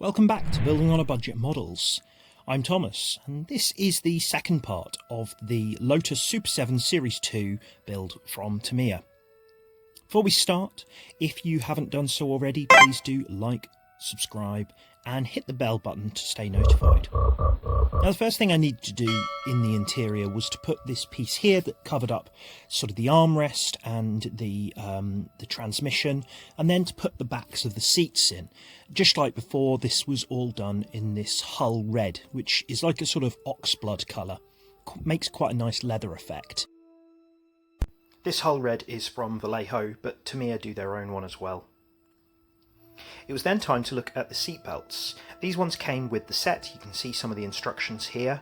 Welcome back to Building on a Budget Models. I'm Thomas, and this is the second part of the Lotus Super 7 Series 2 build from Tamiya. Before we start, if you haven't done so already, please do like, subscribe, and hit the bell button to stay notified. Now, the first thing I needed to do in the interior was to put this piece here that covered up sort of the armrest and the transmission, and then to put the backs of the seats in. Just like before, this was all done in this hull red, which is like a sort of oxblood colour. Makes quite a nice leather effect. This hull red is from Vallejo, but Tamiya do their own one as well. It was then time to look at the seat belts. These ones came with the set. You can see some of the instructions here.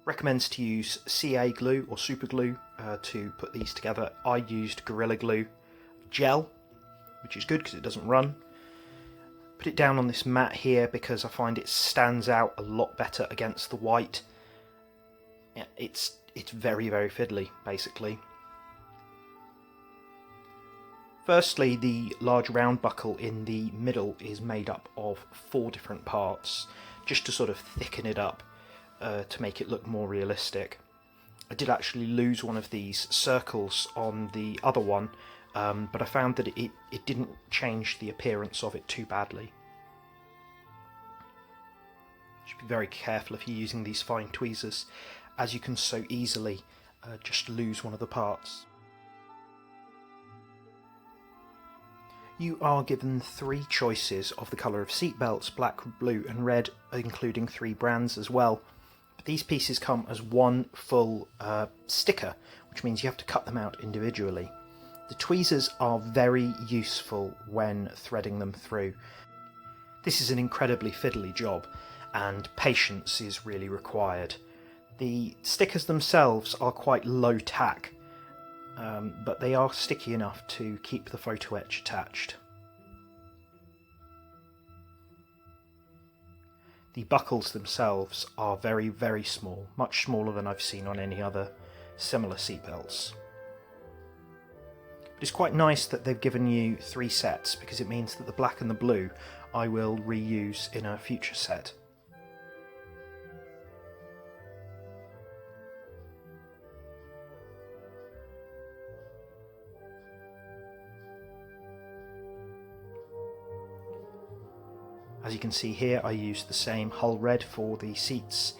Recommends to use CA glue or super glue to put these together. I used Gorilla Glue gel, which is good because it doesn't run. Put it down on this mat here because I find it stands out a lot better against the white. Yeah, it's very, very fiddly, basically. Firstly, the large round buckle in the middle is made up of 4 different parts, just to sort of thicken it up to make it look more realistic. I did actually lose one of these circles on the other one, but I found that it didn't change the appearance of it too badly. Should be very careful if you're using these fine tweezers, as you can so easily just lose one of the parts. You are given 3 choices of the colour of seat belts: black, blue and red, including 3 brands as well. But these pieces come as one full sticker, which means you have to cut them out individually. The tweezers are very useful when threading them through. This is an incredibly fiddly job, and patience is really required. The stickers themselves are quite low tack, but they are sticky enough to keep the photo etch attached. The buckles themselves are very, very small, much smaller than I've seen on any other similar seatbelts. But it's quite nice that they've given you 3 sets, because it means that the black and the blue I will reuse in a future set. As you can see here, I used the same hull red for the seats.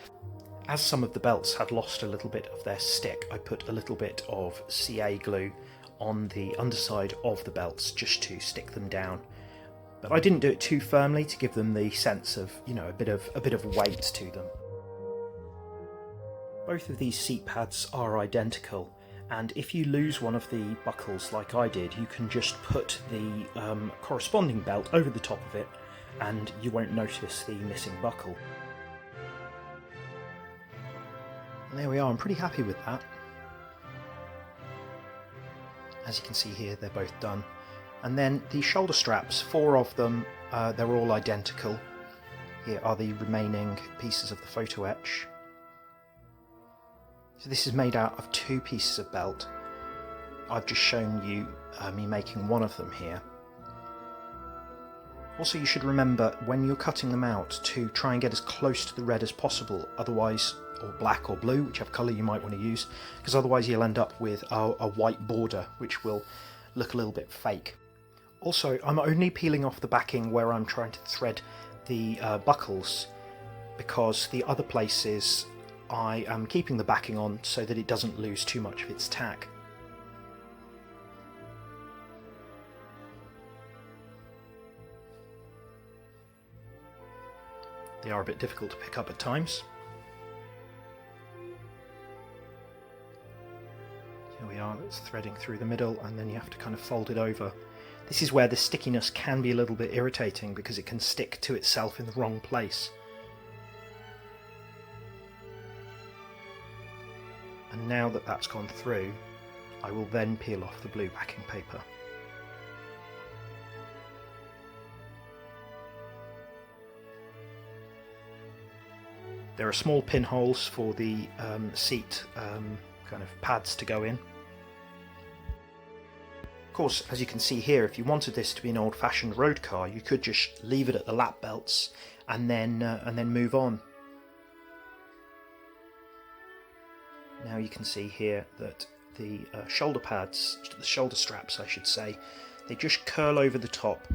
As some of the belts had lost a little bit of their stick, I put a little bit of CA glue on the underside of the belts just to stick them down. But I didn't do it too firmly to give them the sense of, you know, a bit of weight to them. Both of these seat pads are identical, and if you lose one of the buckles like I did, you can just put the corresponding belt over the top of it, and you won't notice the missing buckle. And there we are, I'm pretty happy with that. As you can see here, they're both done. And then the shoulder straps, 4 of them, they're all identical. Here are the remaining pieces of the photo etch. So this is made out of 2 pieces of belt. I've just shown you me making one of them here. Also, you should remember when you're cutting them out to try and get as close to the red as possible, otherwise, or black or blue, whichever colour you might want to use, because otherwise you'll end up with a white border, which will look a little bit fake. Also, I'm only peeling off the backing where I'm trying to thread the buckles, because the other places I am keeping the backing on so that it doesn't lose too much of its tack. They are a bit difficult to pick up at times. Here we are, it's threading through the middle, and then you have to kind of fold it over. This is where the stickiness can be a little bit irritating, because it can stick to itself in the wrong place. And now that that's gone through, I will then peel off the blue backing paper. There are small pinholes for the seat kind of pads to go in. Of course, as you can see here, if you wanted this to be an old-fashioned road car, you could just leave it at the lap belts and then move on. Now you can see here that the shoulder pads, the shoulder straps I should say, they just curl over the top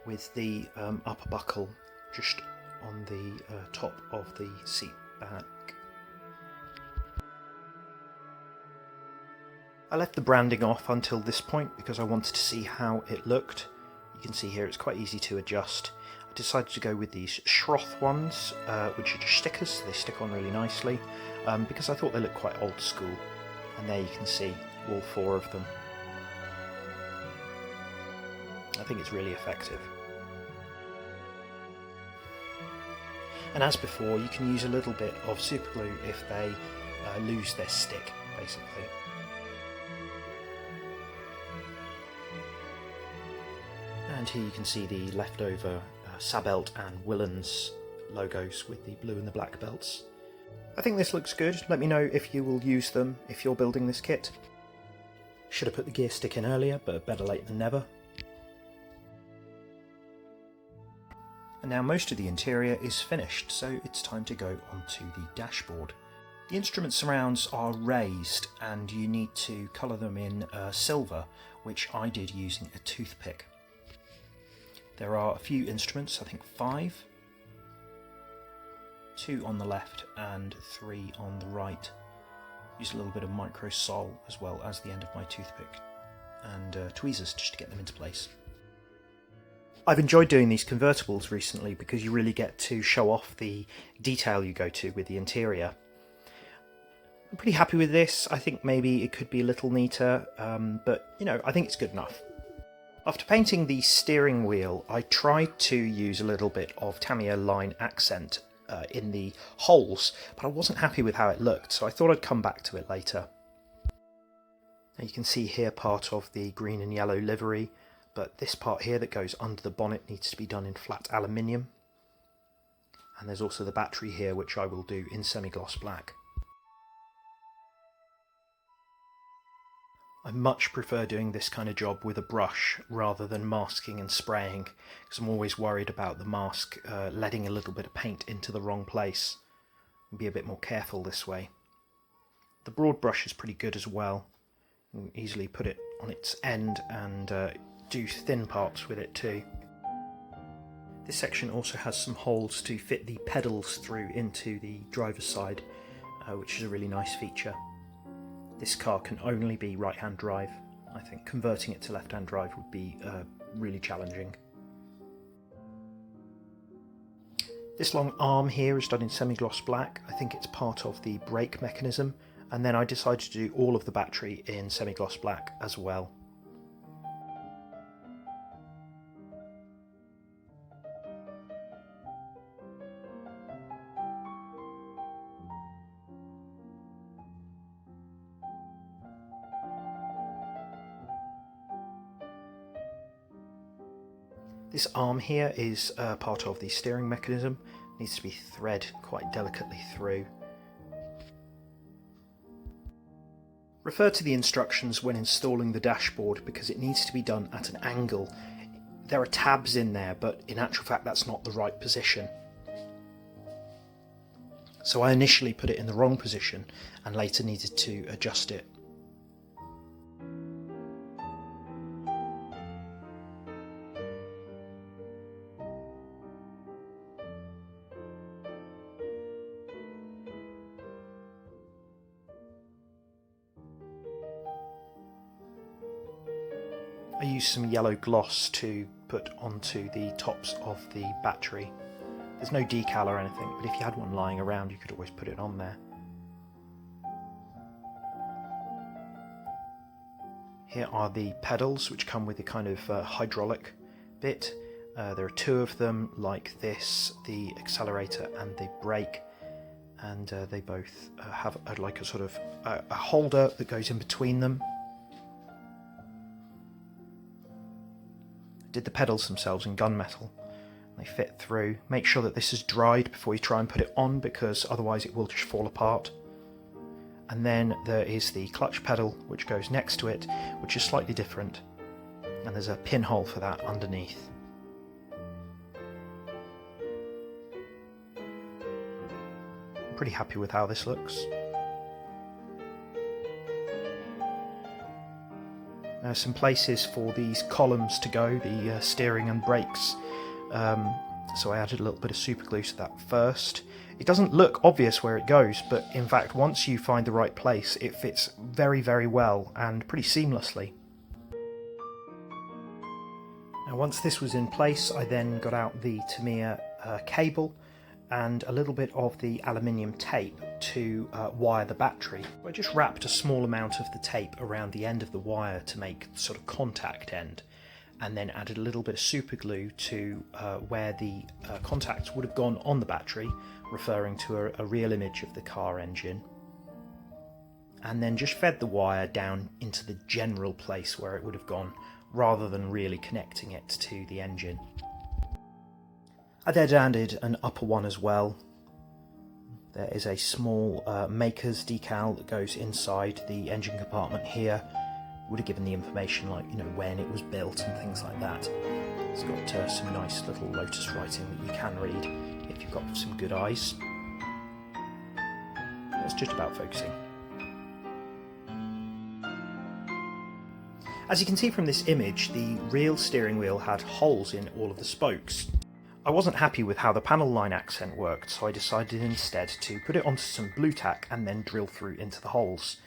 with the upper buckle just on the top of the seat back. I left the branding off until this point because I wanted to see how it looked. You can see here it's quite easy to adjust. I decided to go with these Schroth ones, which are just stickers, so they stick on really nicely, because I thought they looked quite old school. And there you can see all 4 of them. I think it's really effective. And as before, you can use a little bit of super glue if they lose their stick, basically. And here you can see the leftover Sabelt and Willans logos with the blue and the black belts. I think this looks good. Let me know if you will use them if you're building this kit. Should have put the gear stick in earlier, but better late than never. And now most of the interior is finished, so it's time to go onto the dashboard. The instrument surrounds are raised and you need to colour them in silver, which I did using a toothpick. There are a few instruments, I think 5. 2 on the left and 3 on the right. Use a little bit of micro sol as well as the end of my toothpick and tweezers just to get them into place. I've enjoyed doing these convertibles recently because you really get to show off the detail you go to with the interior. I'm pretty happy with this. I think maybe it could be a little neater, but you know, I think it's good enough. After painting the steering wheel, I tried to use a little bit of Tamiya line accent in the holes, but I wasn't happy with how it looked, so I thought I'd come back to it later. Now you can see here part of the green and yellow livery, but this part here that goes under the bonnet needs to be done in flat aluminium. And there's also the battery here, which I will do in semi-gloss black. I much prefer doing this kind of job with a brush rather than masking and spraying, because I'm always worried about the mask letting a little bit of paint into the wrong place. I'll be a bit more careful this way. The broad brush is pretty good as well. You can easily put it on its end and do thin parts with it too. This section also has some holes to fit the pedals through into the driver's side, which is a really nice feature. This car can only be right-hand drive. I think converting it to left-hand drive would be really challenging. This long arm here is done in semi-gloss black. I think it's part of the brake mechanism, and then I decided to do all of the battery in semi-gloss black as well. This arm here is part of the steering mechanism. It needs to be thread quite delicately through. Refer to the instructions when installing the dashboard because it needs to be done at an angle. There are tabs in there, but in actual fact that's not the right position. So I initially put it in the wrong position and later needed to adjust it. I used some yellow gloss to put onto the tops of the battery. There's no decal or anything, but if you had one lying around you could always put it on there. Here are the pedals which come with a kind of hydraulic bit. There are 2 of them like this, the accelerator and the brake, and they both have like a sort of a holder that goes in between them. Did the pedals themselves in gunmetal. They fit through. Make sure that this is dried before you try and put it on because otherwise it will just fall apart. And then there is the clutch pedal which goes next to it, which is slightly different. and there's a pinhole for that underneath. I'm pretty happy with how this looks. Some places for these columns to go, the steering and brakes, so I added a little bit of super glue to that first. It doesn't look obvious where it goes, but in fact once you find the right place it fits very, very well and pretty seamlessly. Now once this was in place, I then got out the Tamiya cable and a little bit of the aluminium tape to wire the battery. I just wrapped a small amount of the tape around the end of the wire to make the sort of contact end, and then added a little bit of super glue to where the contacts would have gone on the battery, referring to a real image of the car engine, and then just fed the wire down into the general place where it would have gone, rather than really connecting it to the engine. I then added an upper one as well. There is a small maker's decal that goes inside the engine compartment here. Would have given the information like, you know, when it was built and things like that. It's got some nice little Lotus writing that you can read if you've got some good eyes. It's just about focusing. As you can see from this image, the real steering wheel had holes in all of the spokes. I wasn't happy with how the panel line accent worked, so I decided instead to put it onto some blue tack and then drill through into the holes.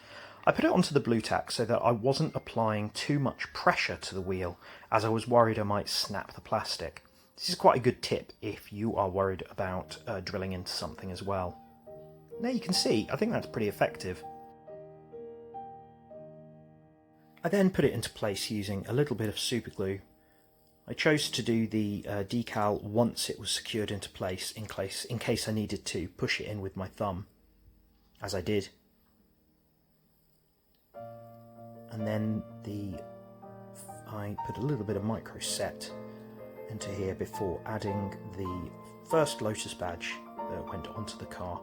I put it onto the blue tack so that I wasn't applying too much pressure to the wheel, as I was worried I might snap the plastic. This is quite a good tip if you are worried about drilling into something as well. There you can see, I think that's pretty effective. I then put it into place using a little bit of super glue. I chose to do the decal once it was secured into place in case I needed to push it in with my thumb, as I did. And then I put a little bit of micro set into here before adding the first Lotus badge that went onto the car.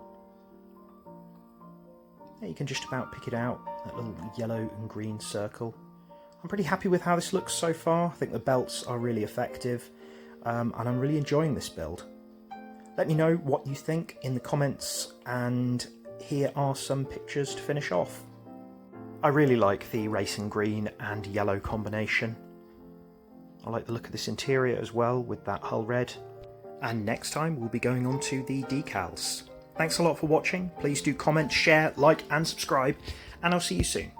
There you can just about pick it out, that little yellow and green circle. I'm pretty happy with how this looks so far. I think the belts are really effective, and I'm really enjoying this build. Let me know what you think in the comments, and here are some pictures to finish off. I really like the racing green and yellow combination. I like the look of this interior as well with that hull red. And next time we'll be going on to the decals. Thanks a lot for watching. Please do comment, share, like and subscribe, and I'll see you soon.